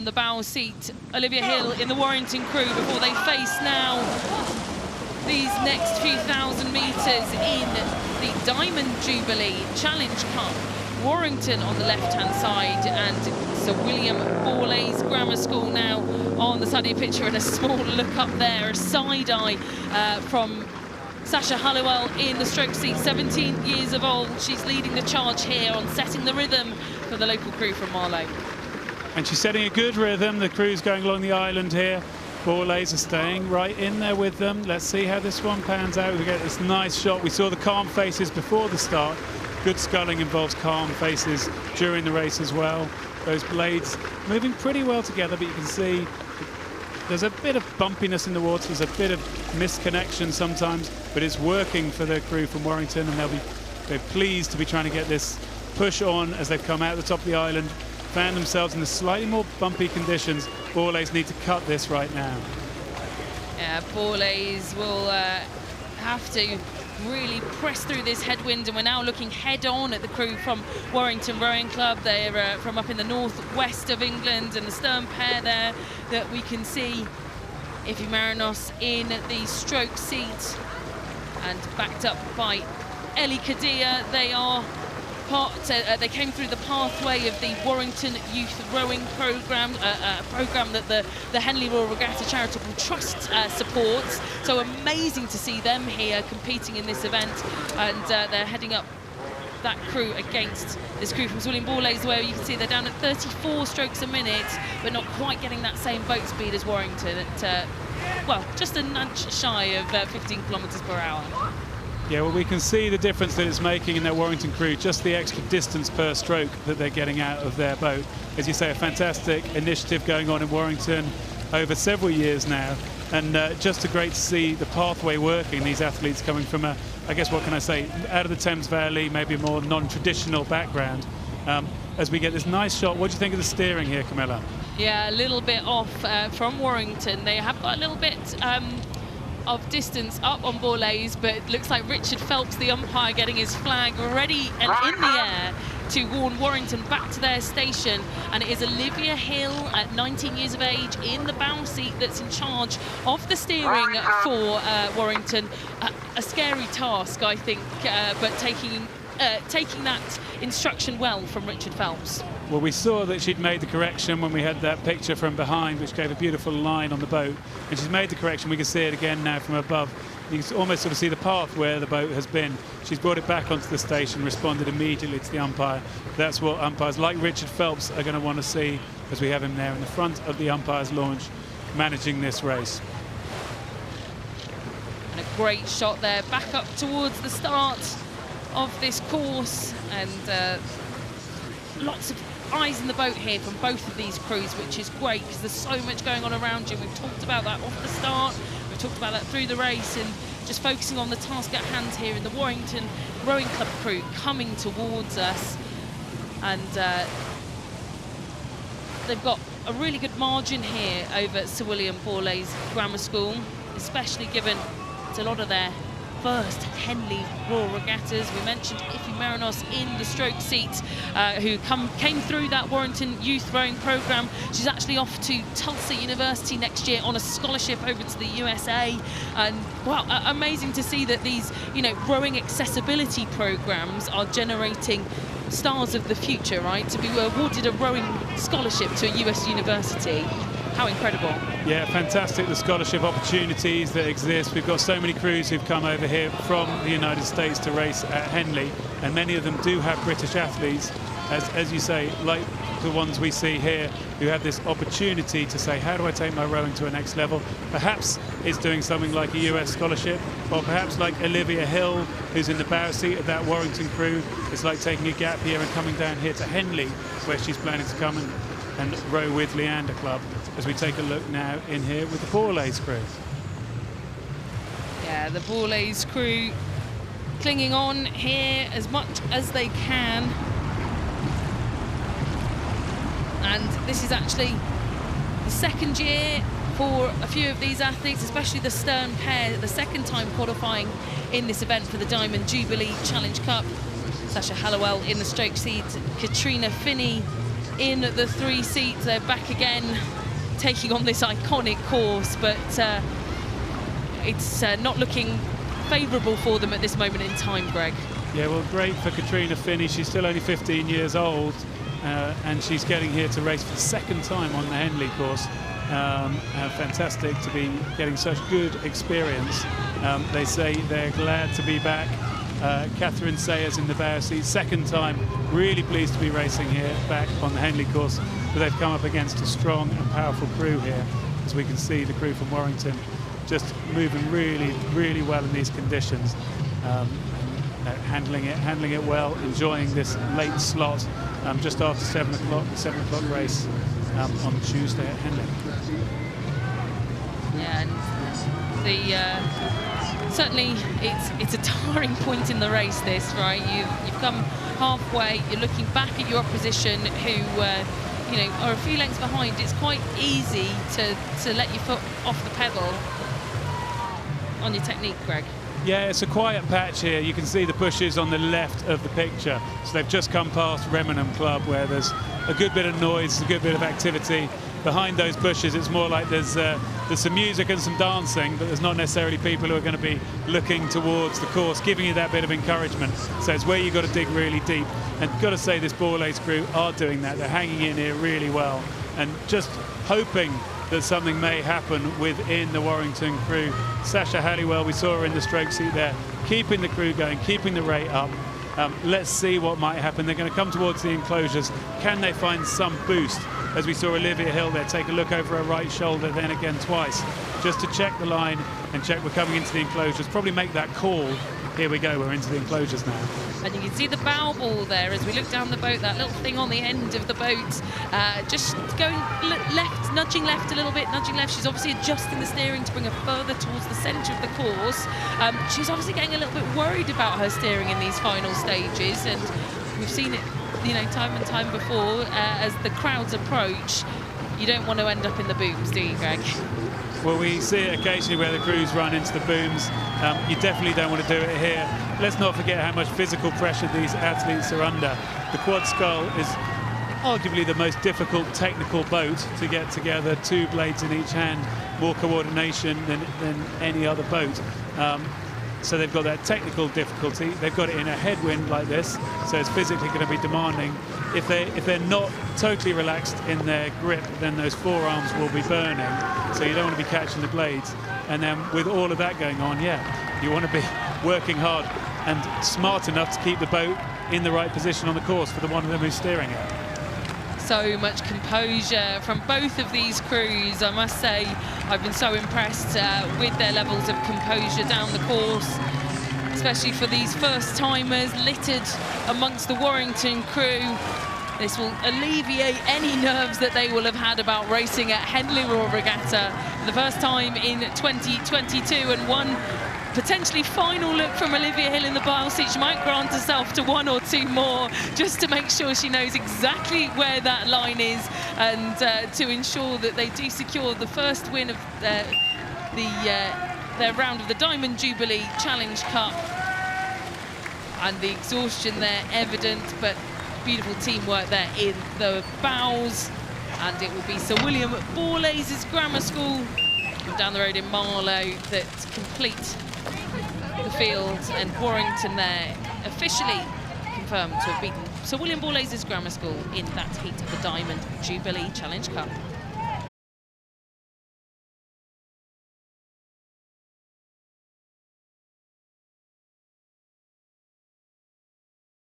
The bow seat, Olivia Hill in the Warrington crew before they face now these next few thousand metres in the Diamond Jubilee Challenge Cup. Warrington on the left-hand side and Sir William Borlase Grammar School now on the side of your picture, and a small look up there, a side eye from Sasha Halliwell in the stroke seat, 17 years of old. She's leading the charge here on setting the rhythm for the local crew from Marlow. And she's setting a good rhythm. The crew's going along the island here. Borlase are staying right in there with them. Let's see how this one pans out. We get this nice shot. We saw the calm faces before the start. Good sculling involves calm faces during the race as well. Those blades moving pretty well together, but you can see there's a bit of bumpiness in the water. There's a bit of misconnection sometimes, but it's working for the crew from Warrington, and they're pleased to be trying to get this push on as they've come out the top of the island. Found themselves in the slightly more bumpy conditions. Borlase need to cut this right now. Yeah, Borlase will have to really press through this headwind, and we're now looking head-on at the crew from Warrington Rowing Club. They're from up in the northwest of England, and the stern pair there that we can see, Ify Marinos in the stroke seat and backed up by Ellie Kadia. They are they came through the pathway of the Warrington Youth Rowing Programme, a programme that the Henley Royal Regatta Charitable Trust supports. So amazing to see them here competing in this event, and they're heading up that crew against this crew from Sir William Borlase, where you can see they're down at 34 strokes a minute, but not quite getting that same boat speed as Warrington at, well, just a nudge shy of 15 kilometres per hour. Yeah, well, we can see the difference that it's making in their Warrington crew, just the extra distance per stroke that they're getting out of their boat. As you say, a fantastic initiative going on in Warrington over several years now, and just great to see the pathway working, these athletes coming from a, I guess, what can I say, out of the Thames Valley, maybe a more non-traditional background. As we get this nice shot, what do you think of the steering here, Camilla? Yeah, a little bit off from Warrington. They have got a little bit of distance up on Borlase, but it looks like Richard Phelps, the umpire, getting his flag ready and in the air to warn Warrington back to their station. And it is Olivia Hill at 19 years of age in the bow seat that's in charge of the steering for Warrington. A scary task, I think, but taking that instruction well from Richard Phelps. Well, we saw that she'd made the correction when we had that picture from behind, which gave a beautiful line on the boat. And she's made the correction. We can see it again now from above. You can almost sort of see the path where the boat has been. She's brought it back onto the station, responded immediately to the umpire. That's what umpires like Richard Phelps are going to want to see, as we have him there in the front of the umpire's launch, managing this race. And a great shot there, back up towards the start of this course, and lots of eyes in the boat here from both of these crews, which is great because there's so much going on around you. We've talked about that off the start, we've talked about that through the race, and just focusing on the task at hand here in the Warrington Rowing Club crew coming towards us. And they've got a really good margin here over Sir William Borlase Grammar School, especially given it's a lot of their first Henley Royal Regattas. We mentioned Ify Marinos in the stroke seat, who came through that Warrington Youth Rowing Programme. She's actually off to Tulsa University next year on a scholarship over to the USA. And wow, amazing to see that these, rowing accessibility programmes are generating stars of the future, right? To be awarded a rowing scholarship to a US university. How incredible. Yeah, fantastic, the scholarship opportunities that exist. We've got so many crews who've come over here from the United States to race at Henley, and many of them do have British athletes, as you say, like the ones we see here, who have this opportunity to say, how do I take my rowing to a next level? Perhaps it's doing something like a US scholarship, or perhaps like Olivia Hill, who's in the bow seat of that Warrington crew. It's like taking a gap year and coming down here to Henley, where she's planning to come and row with Leander Club, as we take a look now in here with the Borlase crew. Yeah, the Borlase crew clinging on here as much as they can. And this is actually the second year for a few of these athletes, especially the stern pair, the second time qualifying in this event for the Diamond Jubilee Challenge Cup. Sasha Halliwell in the stroke seat, Katrina Finney in the 3 seats. They're back again, taking on this iconic course, but it's not looking favourable for them at this moment in time, Greg. Yeah, well, great for Katrina Finney. She's still only 15 years old, and she's getting here to race for the 2nd time on the Henley course. Fantastic to be getting such good experience. They say they're glad to be back. Catherine Sayers in the bow seat, 2nd time. Really pleased to be racing here back on the Henley course, but they've come up against a strong and powerful crew here. As we can see, the crew from Warrington just moving really, really well in these conditions. Handling it well, enjoying this late slot just after 7 o'clock, the 7 o'clock race on Tuesday at Henley. Yeah, and certainly it's a tiring point in the race, this, right? You've come halfway, you're looking back at your opposition who you know, are a few lengths behind. It's quite easy to let your foot off the pedal on your technique, Greg. Yeah, it's a quiet patch here. You can see the bushes on the left of the picture. So they've just come past Remenham Club, where there's a good bit of noise, a good bit of activity. Behind those bushes, it's more like there's some music and some dancing, but there's not necessarily people who are going to be looking towards the course, giving you that bit of encouragement. So it's where you've got to dig really deep. And got to say, this Borlase crew are doing that. They're hanging in here really well, and just hoping that something may happen within the Warrington crew. Sasha Halliwell, we saw her in the stroke seat there, keeping the crew going, keeping the rate up. Let's see what might happen. They're going to come towards the enclosures. Can they find some boost? As we saw Olivia Hill there take a look over her right shoulder, then again twice, just to check the line and check we're coming into the enclosures. Probably make that call. Here we go, we're into the enclosures now. And you can see the bow ball there as we look down the boat, that little thing on the end of the boat, just going left, nudging left a little bit, nudging left. She's obviously adjusting the steering to bring her further towards the centre of the course. She's obviously getting a little bit worried about her steering in these final stages, and we've seen it, you know, time and time before. As the crowds approach, you don't want to end up in the booms, do you, Greg? Well, we see it occasionally where the crews run into the booms. You definitely don't want to do it here. Let's not forget how much physical pressure these athletes are under. The Quad Scull is arguably the most difficult technical boat to get together, 2 blades in each hand, more coordination than any other boat. So they've got that technical difficulty. They've got it in a headwind like this, so it's physically going to be demanding. If they're not totally relaxed in their grip, then those forearms will be burning. So you don't want to be catching the blades. And then with all of that going on, yeah, you want to be working hard and smart enough to keep the boat in the right position on the course for the one of them who's steering it. So much composure from both of these crews. I must say, I've been so impressed with their levels of composure down the course, especially for these first-timers littered amongst the Warrington crew. This will alleviate any nerves that they will have had about racing at Henley Royal Regatta for the first time in 2022, and one potentially final look from Olivia Hill in the bow seat. She might grant herself to 1 or 2 more just to make sure she knows exactly where that line is, and to ensure that they do secure the first win of their round of the Diamond Jubilee Challenge Cup. And the exhaustion there evident, but beautiful teamwork there in the bows. And it will be Sir William Borlase's Grammar School from down the road in Marlow that complete the field, and Warrington there officially confirmed to have beaten Sir William Borlase's Grammar School in that heat of the Diamond Jubilee Challenge Cup.